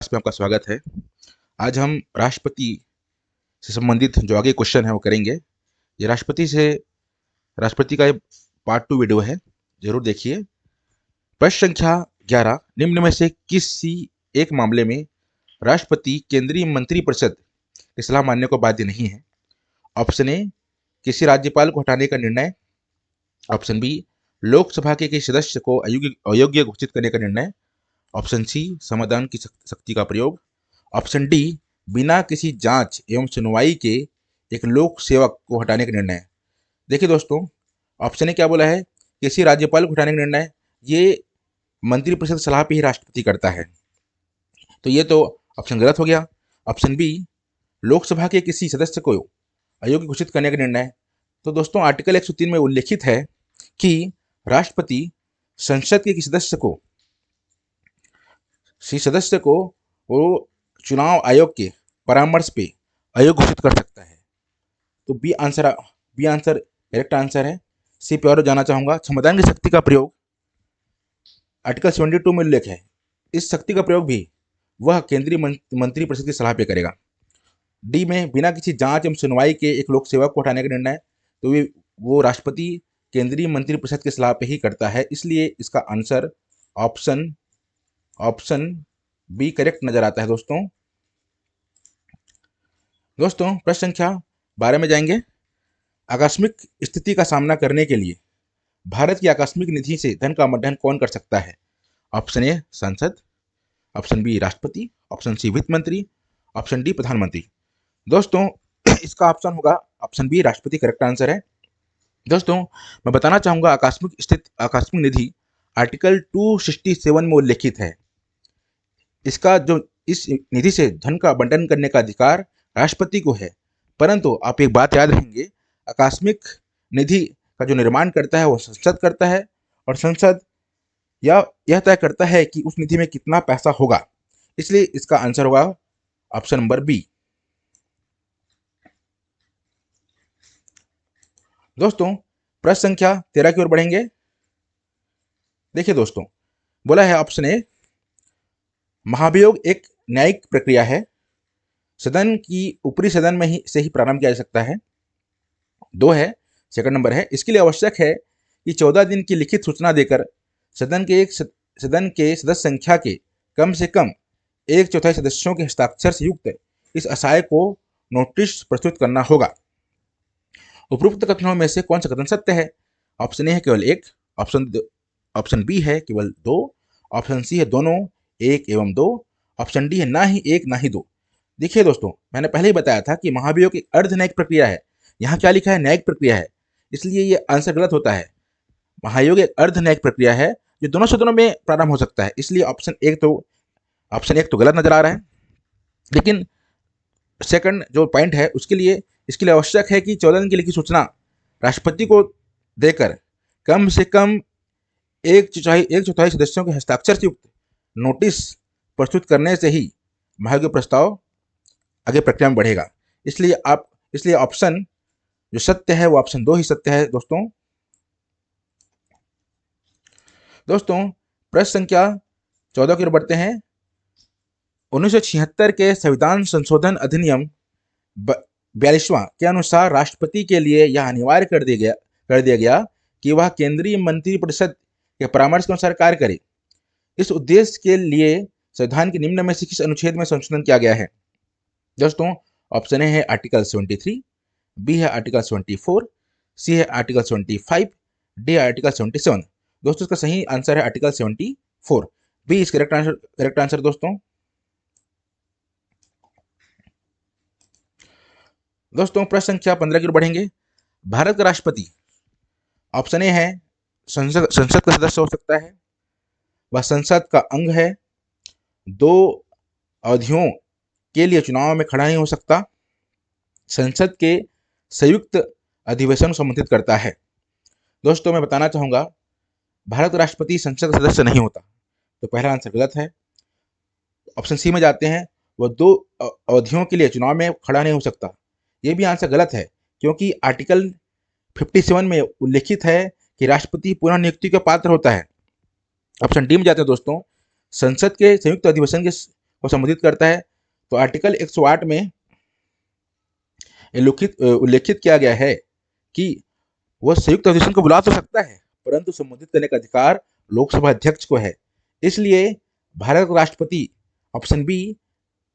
में आपका स्वागत है। आज हम राष्ट्रपति से संबंधित जो आगे क्वेश्चन है वो करेंगे। ये राष्ट्रपति का ये पार्ट 2 वीडियो है, जरूर देखिए। प्रश्न संख्या 11, निम्न में से किसी एक मामले में राष्ट्रपति केंद्रीय मंत्रिपरिषद की सलाह मानने को बाध्य नहीं है? ऑप्शन ए, किसी राज्यपाल को हटाने का निर्णय। ऑप्शन बी, लोकसभा के किसी सदस्य को अयोग्य घोषित करने का निर्णय। ऑप्शन सी, समाधान की शक्ति का प्रयोग। ऑप्शन डी, बिना किसी जांच एवं सुनवाई के एक लोक सेवक को हटाने का निर्णय। देखिए दोस्तों, ऑप्शन ए क्या बोला है, किसी राज्यपाल को हटाने का निर्णय। ये मंत्रिपरिषद सलाह पे ही राष्ट्रपति करता है, तो ये तो ऑप्शन गलत हो गया। ऑप्शन बी, लोकसभा के किसी सदस्य को अयोग्य घोषित करने का निर्णय। तो दोस्तों, आर्टिकल 103 में उल्लेखित है कि राष्ट्रपति संसद के किसी सदस्य को वो चुनाव आयोग के परामर्श पे अयोग्य घोषित कर सकता है। तो बी आंसर करेक्ट आंसर है। सी पे और जाना चाहूंगा, समाधान की शक्ति का प्रयोग आर्टिकल 72 में उल्लेख है। इस शक्ति का प्रयोग भी वह केंद्रीय मंत्रिपरिषद की सलाह पे करेगा। डी में बिना किसी जांच एवं सुनवाई के एक लोक सेवक को हटाने का निर्णय, तो वो राष्ट्रपति केंद्रीय मंत्रिपरिषद की सलाह पे ही करता है, इसलिए इसका आंसर ऑप्शन बी करेक्ट नजर आता है। दोस्तों प्रश्न संख्या 12 में जाएंगे। आकस्मिक स्थिति का सामना करने के लिए भारत की आकस्मिक निधि से धन का आवंटन कौन कर सकता है? ऑप्शन ए, संसद। ऑप्शन बी, राष्ट्रपति। ऑप्शन सी, वित्त मंत्री। ऑप्शन डी, प्रधानमंत्री। दोस्तों इसका ऑप्शन होगा ऑप्शन बी, राष्ट्रपति करेक्ट आंसर है। दोस्तों मैं बताना चाहूंगा, आकस्मिक निधि आर्टिकल 267 में उल्लेखित है। इसका जो इस निधि से धन का आवंटन करने का अधिकार राष्ट्रपति को है, परंतु आप एक बात याद रखेंगे, आकस्मिक निधि का जो निर्माण करता है वो संसद करता है, और संसद यह तय करता है कि उस निधि में कितना पैसा होगा, इसलिए इसका आंसर होगा ऑप्शन नंबर बी। दोस्तों प्रश्न संख्या 13 की ओर बढ़ेंगे। देखिए दोस्तों, बोला है ऑप्शन ए, महाभियोग एक न्यायिक प्रक्रिया है, सदन की ऊपरी सदन में ही से ही प्रारंभ किया जा सकता है। 2 है, सेकंड नंबर है, इसके लिए आवश्यक है कि 14 दिन की लिखित सूचना देकर सदन के सदस्य संख्या के कम से कम 1/4 सदस्यों के हस्ताक्षर से युक्त इस असाय को नोटिस प्रस्तुत करना होगा। उपरोक्त कथनों में से कौन सा कथन सत्य है? ऑप्शन ए है केवल 1, ऑप्शन बी है केवल 2, ऑप्शन सी है दोनों 1 एवं 2, ऑप्शन डी है ना ही 1 ना ही 2। देखिए दोस्तों, मैंने पहले ही बताया था कि महाभियोग एक अर्ध न्यायिक प्रक्रिया है। यहाँ क्या लिखा है? न्यायिक प्रक्रिया है, इसलिए ये आंसर गलत होता है। महाभियोग एक अर्ध न्यायिक प्रक्रिया है जो दोनों सदनों में प्रारंभ हो सकता है, इसलिए ऑप्शन एक तो गलत नजर आ रहा है। लेकिन सेकंड जो पॉइंट है इसके लिए आवश्यक है कि 14 दिन की लिखित सूचना राष्ट्रपति को देकर कम से कम 1/4 सदस्यों के हस्ताक्षर से युक्त नोटिस प्रस्तुत करने से ही महाभियोग प्रस्ताव आगे प्रक्रिया में बढ़ेगा। इसलिए ऑप्शन जो सत्य है वो ऑप्शन 2 ही सत्य है। दोस्तों प्रश्न संख्या 14 की ओर बढ़ते हैं। 1976 के संविधान संशोधन अधिनियम 42वां के अनुसार राष्ट्रपति के लिए यह अनिवार्य कर दिया गया कि वह केंद्रीय मंत्रिपरिषद के परामर्श के अनुसार कार्य करे। इस उद्देश्य के लिए संविधान के निम्न में से किस अनुच्छेद में संशोधन किया गया है? दोस्तों ऑप्शन ए है आर्टिकल 73, बी है आर्टिकल 74, सी है आर्टिकल 75, डी है आर्टिकल 77। दोस्तों इसका सही आंसर है article 74, B is correct answer. दोस्तों प्रश्न संख्या 15 की ओर बढ़ेंगे। भारत का राष्ट्रपति ऑप्शन ए है संसद का सदस्य हो सकता है, वह संसद का अंग है, 2 अवधियों के लिए चुनाव में खड़ा नहीं हो सकता, संसद के संयुक्त अधिवेशन को संबोधित करता है। दोस्तों मैं बताना चाहूंगा, भारत का राष्ट्रपति संसद का सदस्य नहीं होता, तो पहला आंसर गलत है। ऑप्शन सी में जाते हैं, वह 2 अवधियों के लिए चुनाव में खड़ा नहीं हो सकता, यह भी आंसर गलत है, क्योंकि आर्टिकल 57 में उल्लेखित है कि राष्ट्रपति पुनः नियुक्ति का पात्र होता है। ऑप्शन डी में जाते हैं दोस्तों, संसद के संयुक्त अधिवेशन को संबोधित करता है। तो आर्टिकल 108 में उल्लेखित किया गया है कि वह संयुक्त अधिवेशन को बुला तो सकता है, परंतु संबोधित करने का अधिकार लोकसभा अध्यक्ष को है। इसलिए भारत का राष्ट्रपति, ऑप्शन बी,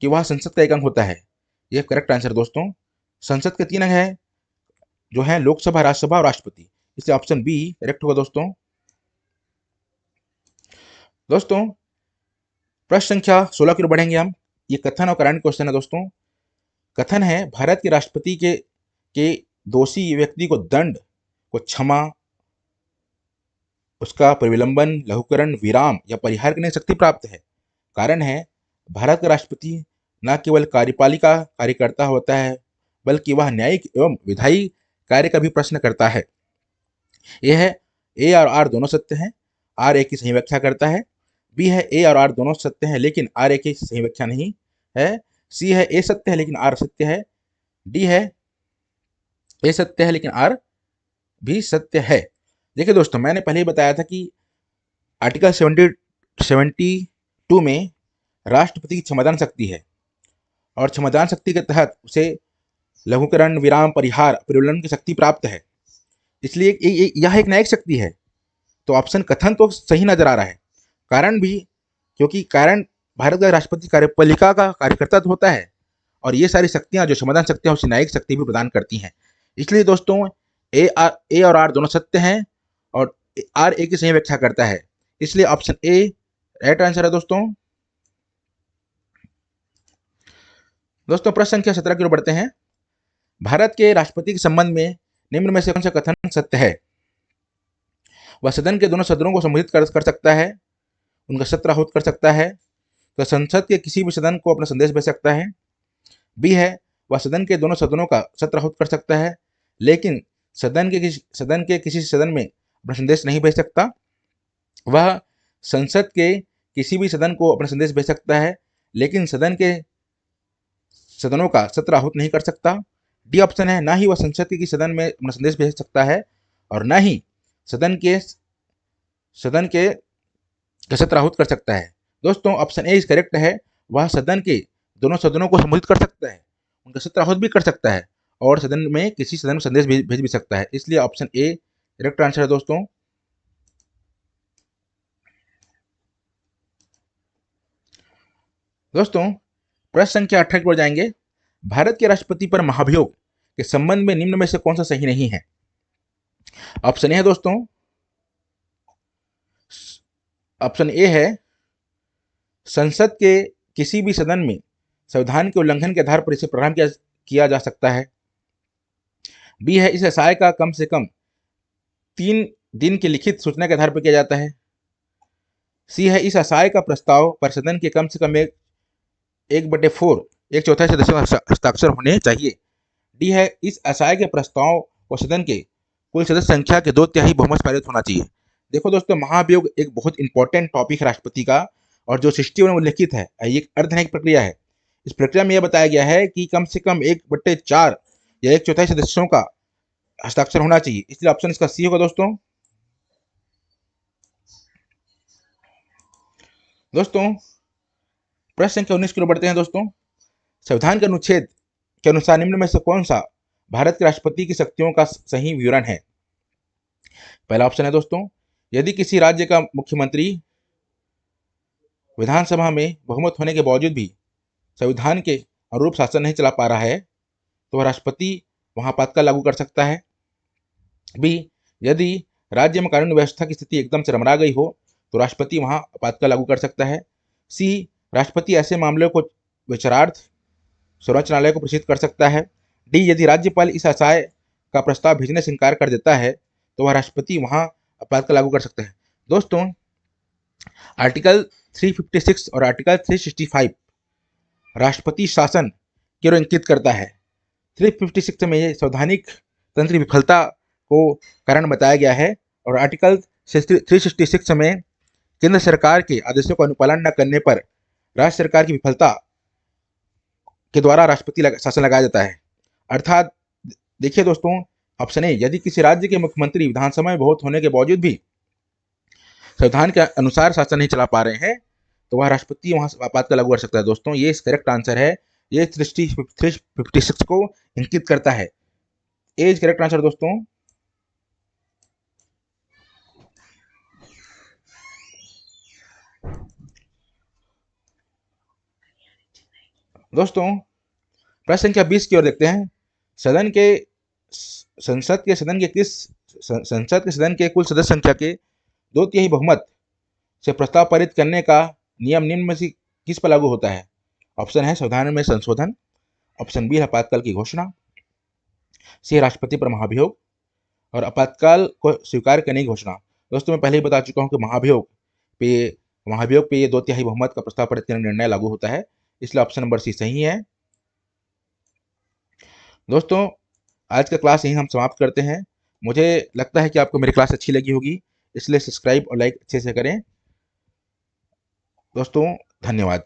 कि वह संसद का एक अंग होता है। यह करेक्ट आंसर दोस्तों। संसद के 3 अंग है जो है लोकसभा, राज्यसभा और राष्ट्रपति, इसलिए ऑप्शन बी करेक्ट होगा दोस्तों। दोस्तों प्रश्न संख्या 16 की ओर बढ़ेंगे हम। ये कथन और कारण क्वेश्चन है दोस्तों। कथन है, भारत के राष्ट्रपति के दोषी व्यक्ति को दंड को क्षमा, उसका परिविलंबन, लघुकरण, विराम या परिहार करने की शक्ति प्राप्त है। कारण है, भारत का राष्ट्रपति न केवल कार्यपालिका कार्यकर्ता होता है, बल्कि वह न्यायिक एवं विधायी कार्य का भी प्रश्न करता है। यह है ए और आर दोनों सत्य हैं, आर ए की सही व्याख्या करता है। बी है ए और आर दोनों सत्य हैं लेकिन आर ए की सही व्याख्या नहीं है। सी है ए सत्य है लेकिन आर सत्य है। डी है ए सत्य है लेकिन आर भी सत्य है। देखिए दोस्तों, मैंने पहले ही बताया था कि आर्टिकल 72 में राष्ट्रपति की क्षमादान शक्ति है और क्षमादान शक्ति के तहत उसे लघुकरण, विराम, परिहार, परिवलन की शक्ति प्राप्त है। इसलिए यह एक न्यायिक शक्ति है। तो ऑप्शन कथन तो सही नजर आ रहा है, कारण भी, क्योंकि कारण भारत का राष्ट्रपति कार्यपालिका का कार्यकर्ता तो होता है और ये सारी शक्तियां जो समाधान शक्तियां उसे न्यायिक शक्ति भी प्रदान करती हैं। इसलिए दोस्तों ए और आर दोनों सत्य हैं और आर ए की सही व्याख्या करता है, इसलिए ऑप्शन ए राइट आंसर है दोस्तों। दोस्तों प्रश्न संख्या 17 की ओर बढ़ते हैं। भारत के राष्ट्रपति के संबंध में निम्न में से कौन सा कथन सत्य है? वह सदन के दोनों सदनों को संबोधित कर सकता है, उनका सत्र आहूत कर सकता है, तो संसद के किसी भी सदन को अपना संदेश भेज सकता है। बी है, वह सदन के दोनों सदनों का सत्र आहूत कर सकता है लेकिन सदन के किसी सदन में अपना संदेश नहीं भेज सकता। वह संसद के किसी भी सदन को अपना संदेश भेज सकता है लेकिन सदन के सदनों का सत्र आहूत नहीं कर सकता। डी ऑप्शन है, ना ही वह संसद के किसी सदन में अपना संदेश भेज सकता है और ना ही सदन के सत्र आहूत कर सकता है। दोस्तों ऑप्शन ए इज करेक्ट है, वह सदन के दोनों सदनों को संबोधित कर सकता है, उनका सत्र आहूत भी कर सकता है और सदन में किसी सदन में संदेश भेज भी सकता है, इसलिए ऑप्शन ए करेक्ट आंसर है दोस्तों। दोस्तों प्रश्न संख्या 18 की ओर जाएंगे। भारत के राष्ट्रपति पर महाभियोग के संबंध में निम्न में से कौन सा सही नहीं है? ऑप्शन ए है दोस्तों, ऑप्शन ए है, संसद के किसी भी सदन में संविधान के उल्लंघन के आधार पर इसे प्रारंभ किया जा सकता है। बी है, इस एसआई का कम से कम 3 दिन की लिखित सूचना के आधार पर किया जाता है। सी है, इस एसआई का प्रस्ताव पर सदन के कम से कम 1/4 एक चौथाई सदस्यों का हस्ताक्षर होने चाहिए। डी है, इस एसआई के प्रस्ताव को सदन के कुल सदस्य संख्या के 2/3 बहुमत से पारित होना चाहिए। देखो दोस्तों, महाभियोग एक बहुत इंपॉर्टेंट टॉपिक है राष्ट्रपति का और जो 61 में उल्लेखित है, ये अर्धनैतिक प्रक्रिया है। इस प्रक्रिया में यह बताया गया है कि कम से कम 1/4 या एक चौथाई सदस्यों का हस्ताक्षर होना चाहिए, इसलिए ऑप्शन इसका सी होगा दोस्तों। दोस्तों प्रश्न संख्या 19 की ओर बढ़ते हैं। दोस्तों संविधान के अनुच्छेद के अनुसार निम्न में से कौन सा भारत के राष्ट्रपति की शक्तियों का सही विवरण है? पहला ऑप्शन है दोस्तों, यदि किसी राज्य का मुख्यमंत्री विधानसभा में बहुमत होने के बावजूद भी संविधान के अनुरूप शासन नहीं चला पा रहा है तो वह राष्ट्रपति वहां आपातकाल लागू कर सकता है। बी, यदि राज्य में कानून व्यवस्था की स्थिति एकदम चरमरा गई हो तो राष्ट्रपति वहां आपातकाल लागू कर सकता है। सी, राष्ट्रपति ऐसे मामलों को विचारार्थ सर्वोच्च न्यायालय को प्रेषित कर सकता है। डी, यदि राज्यपाल इस आशय का प्रस्ताव भेजने से इनकार कर देता है तो वह राष्ट्रपति वहां आपातकाल लागू कर सकता है। दोस्तों आर्टिकल 356 और आर्टिकल 365 राष्ट्रपति शासन की ओर इंगित करता है। 356 में संवैधानिक तंत्र की विफलता को कारण बताया गया है और आर्टिकल 366 में केंद्र सरकार के आदेशों का अनुपालन न करने पर राज्य सरकार की विफलता के द्वारा राष्ट्रपति शासन लगाया जाता है। अर्थात देखिए दोस्तों, ऑप्शन ए, यदि किसी राज्य के मुख्यमंत्री विधानसभा में बहुत होने के बावजूद भी संविधान के अनुसार शासन नहीं चला पा रहे हैं तो वह राष्ट्रपति वहां आपातकाल लागू कर सकता है। दोस्तों ये करेक्ट आंसर है, ये 356 को इंगित करता है। एज करेक्ट आंसर दोस्तों। दोस्तों प्रश्न संख्या 20 की ओर देखते हैं। सदन के संसद के सदन के कुल सदस्य संख्या के 2/3 बहुमत से प्रस्ताव पारित करने का नियम निम्न में से किस पर लागू होता है? ऑप्शन है संविधान में संशोधन, ऑप्शन बी आपातकाल की घोषणा, सी राष्ट्रपति पर महाभियोग, और आपातकाल को स्वीकार करने की घोषणा। दोस्तों मैं पहले ही बता चुका हूं कि महाभियोग पे ये 2/3 बहुमत का प्रस्ताव पारित करने का निर्णय लागू होता है, इसलिए ऑप्शन नंबर सी सही है। दोस्तों आज का क्लास यहीं हम समाप्त करते हैं। मुझे लगता है कि आपको मेरी क्लास अच्छी लगी होगी, इसलिए सब्सक्राइब और लाइक अच्छे से करें। दोस्तों धन्यवाद।